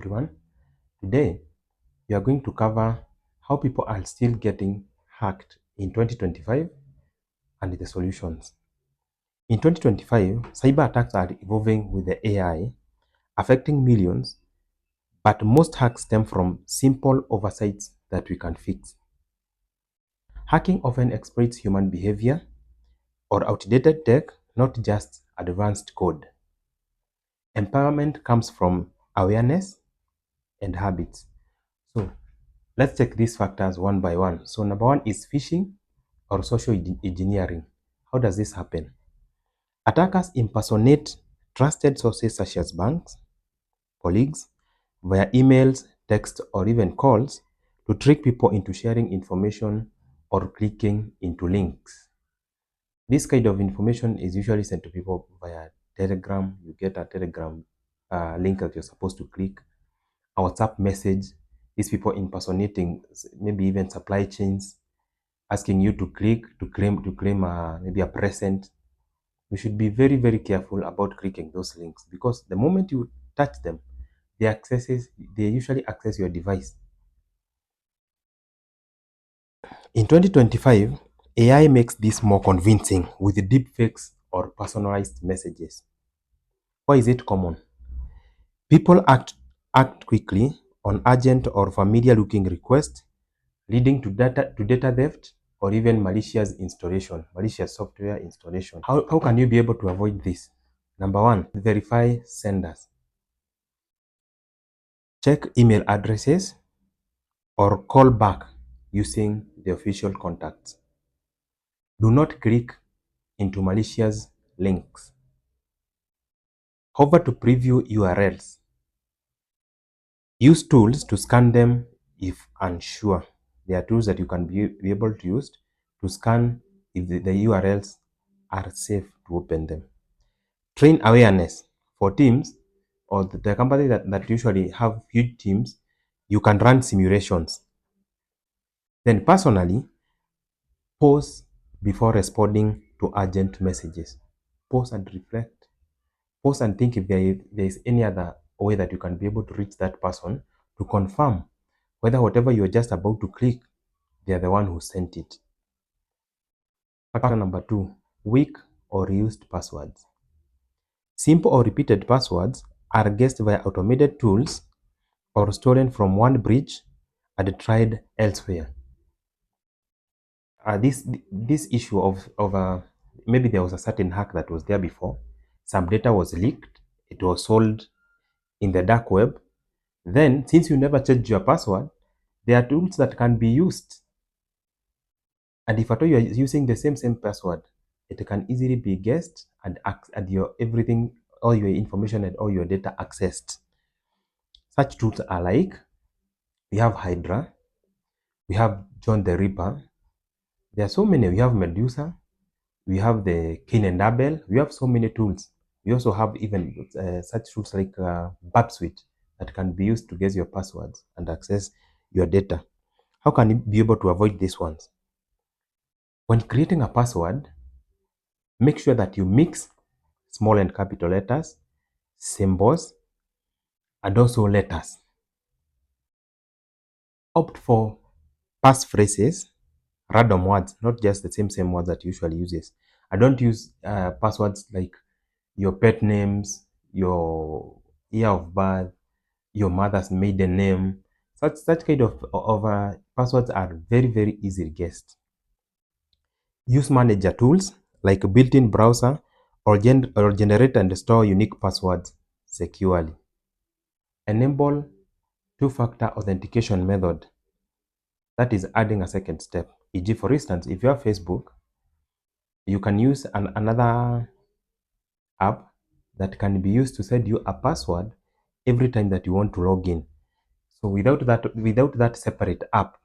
everyone. Today, we are going to cover how people are still getting hacked in 2025 and the solutions. In 2025, cyber attacks are evolving with the AI, affecting millions, but most hacks stem from simple oversights that we can fix. Hacking often exploits human behavior or outdated tech, not just advanced code. Empowerment comes from awareness and habits. So let's check these factors one by one. So number one is phishing or social engineering. How does this happen? Attackers impersonate trusted sources such as banks, colleagues, via emails, text, or even calls to trick people into sharing information or clicking into links. This kind of information is usually sent to people via Telegram. You get a Telegram link that you're supposed to click, a WhatsApp message. These people impersonating maybe even supply chains, asking you to click to claim maybe a present. You should be very, very careful about clicking those links because the moment you touch them, they usually access your device. In 2025, AI makes this more convincing with deepfakes or personalized messages. Why is it common? People act quickly on urgent or familiar-looking requests, leading to data theft or even malicious software installation. How can you be able to avoid this? Number one, verify senders. Check email addresses or call back using the official contacts. Do not click into malicious links. Hover to preview URLs. Use tools to scan them if unsure. There are tools that you can be able to use to scan if the URLs are safe to open them. Train awareness for teams or the company that usually have huge teams. You can run simulations. Then personally, pause before responding to urgent messages. Pause and reflect. Pause and think if there is any other way that you can be able to reach that person to confirm whether whatever you're just about to click, they are the one who sent it. Factor number two, weak or reused passwords. Simple or repeated passwords are guessed via automated tools or stolen from one breach and tried elsewhere. This issue of maybe there was a certain hack that was there before, some data was leaked, it was sold in the dark web. Then, since you never changed your password, there are tools that can be used. And if at all you are using the same password, it can easily be guessed and your everything, all your information and all your data accessed. Such tools are like, we have Hydra, we have John the Ripper. There are so many. We have Medusa, we have the Cain and Abel. We have so many tools. We also have even such tools like Burp Suite that can be used to guess your passwords and access your data. How can you be able to avoid these ones? When creating a password, make sure that you mix small and capital letters, symbols, and also letters. Opt for passphrases, random words, not just the same words that you usually uses. I don't use passwords like your pet names, your year of birth, your mother's maiden name. Such kind of passwords are very, very easily guessed. Use manager tools like a built-in browser or generate and store unique passwords securely. Enable two-factor authentication method. That is adding a second step. E.g., for instance, if you have Facebook, you can use another app that can be used to send you a password every time that you want to log in. So without that separate app,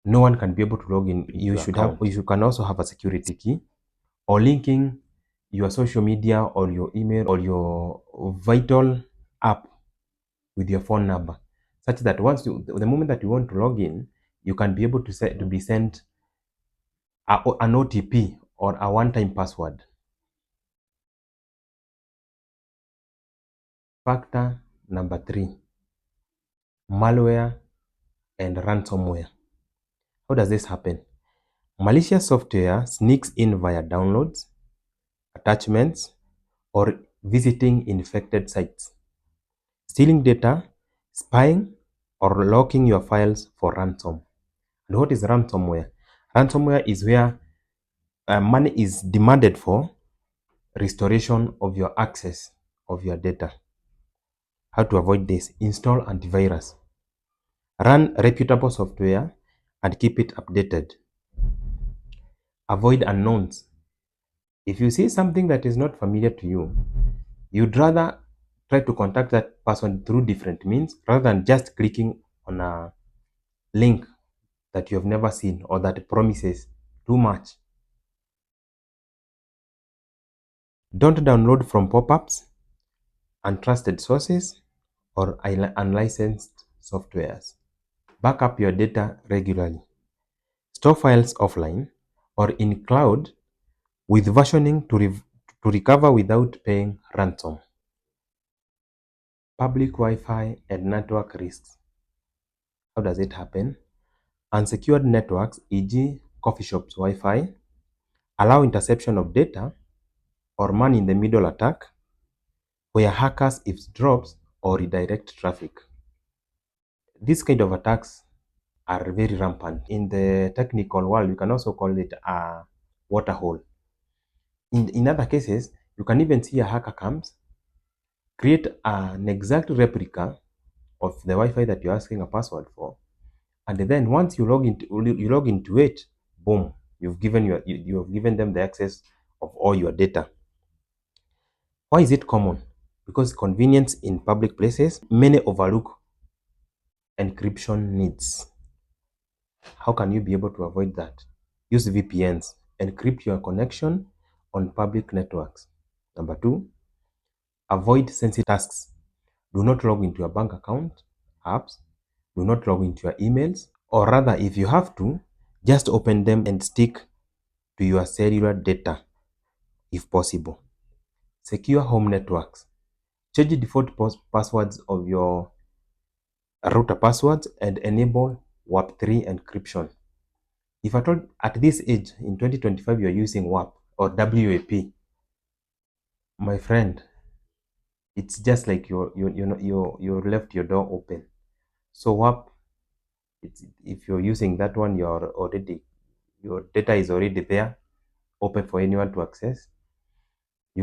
no one can be able to log in. You can also have a security key, or linking your social media or your email or your vital app with your phone number, such that the moment that you want to log in, you can be able to be sent an OTP or a one-time password. Factor Number 3, malware and ransomware. How does this happen? Malicious software sneaks in via downloads, attachments, or visiting infected sites, stealing data, spying, or locking your files for ransom. And what is ransomware? Ransomware is where money is demanded for restoration of your access of your data. How to avoid this? Install antivirus. Run reputable software and keep it updated. Avoid unknowns. If you see something that is not familiar to you, you'd rather try to contact that person through different means rather than just clicking on a link that you have never seen or that promises too much. Don't download from pop-ups, untrusted sources, or unlicensed softwares. Back up your data regularly. Store files offline or in cloud with versioning to recover without paying ransom. Public Wi-Fi and network risks. How does it happen? Unsecured networks, e.g. coffee shops Wi-Fi, allow interception of data or man-in-the-middle attack where hackers eavesdrops or redirect traffic. These kind of attacks are very rampant. In the technical world, you can also call it a water hole. In other cases, you can even see a hacker comes, create an exact replica of the Wi-Fi that you're asking a password for, and then once you log into it, boom, you have given them the access of all your data. Why is it common? Because convenience in public places, many overlook encryption needs. How can you be able to avoid that? Use VPNs. Encrypt your connection on public networks. Number 2, avoid sensitive tasks. Do not log into your bank account, apps. Do not log into your emails. Or rather, if you have to, just open them and stick to your cellular data if possible. Secure home networks. Change default passwords of your router passwords and enable WAP3 encryption. If at this age, in 2025, you're using WAP or WAP, my friend, it's just like you left your door open. So WAP, if you're using that one, your data is already there, open for anyone to access.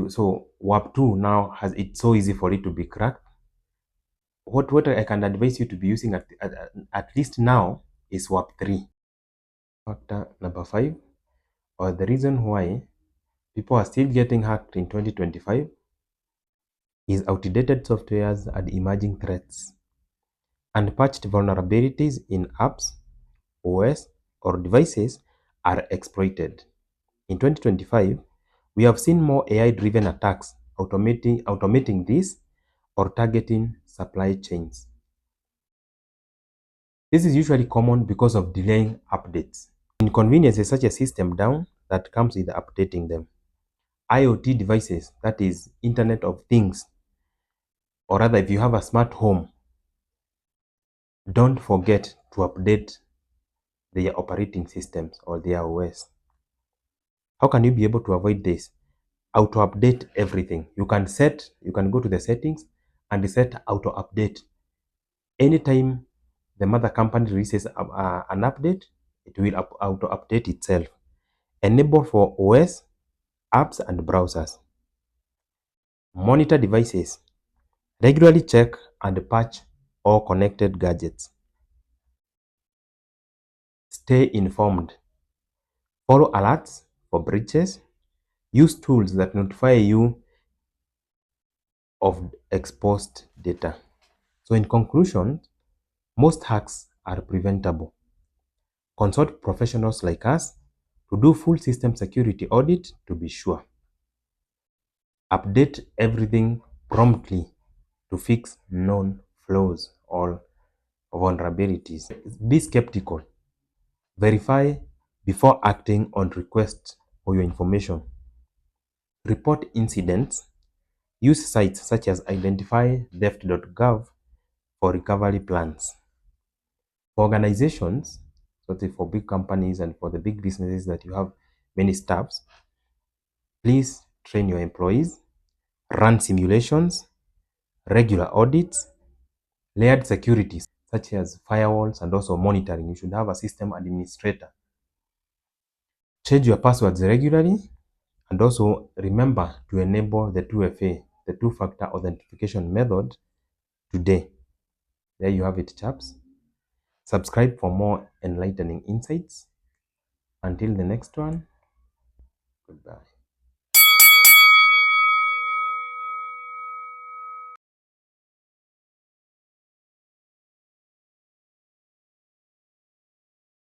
So WAP2 now it's so easy for it to be cracked. What I can advise you to be using at least now is WAP3. Factor number 5, or the reason why people are still getting hacked in 2025, is outdated softwares and emerging threats. Unpatched vulnerabilities in apps, OS, or devices are exploited. In 2025, we have seen more AI-driven attacks automating this or targeting supply chains. This is usually common because of delaying updates. Inconvenience is such a system down that comes with updating them. IoT devices, that is Internet of Things, or rather if you have a smart home, don't forget to update their operating systems or their OS. How can you be able to avoid this? Auto-update everything. You can go to the settings and set auto-update. Anytime the mother company releases an update, it will auto-update itself. Enable for OS, apps, and browsers. Monitor devices. Regularly check and patch all connected gadgets. Stay informed. Follow alerts for breaches. Use tools that notify you of exposed data. So in conclusion, most hacks are preventable. Consult professionals like us to do full system security audit to be sure. Update everything promptly to fix known flaws or vulnerabilities. Be skeptical. Verify before acting on requests for your information. Report incidents Use sites such as identifytheft.gov for recovery plans. For organizations, so for big companies and for the big businesses that you have many staffs, please train your employees, run simulations, regular audits, layered securities such as firewalls and also monitoring. You should have a system administrator. Change your passwords regularly, and also remember to enable the 2FA, the two-factor authentication method today. There you have it, chaps. Subscribe for more enlightening insights. Until the next one, goodbye.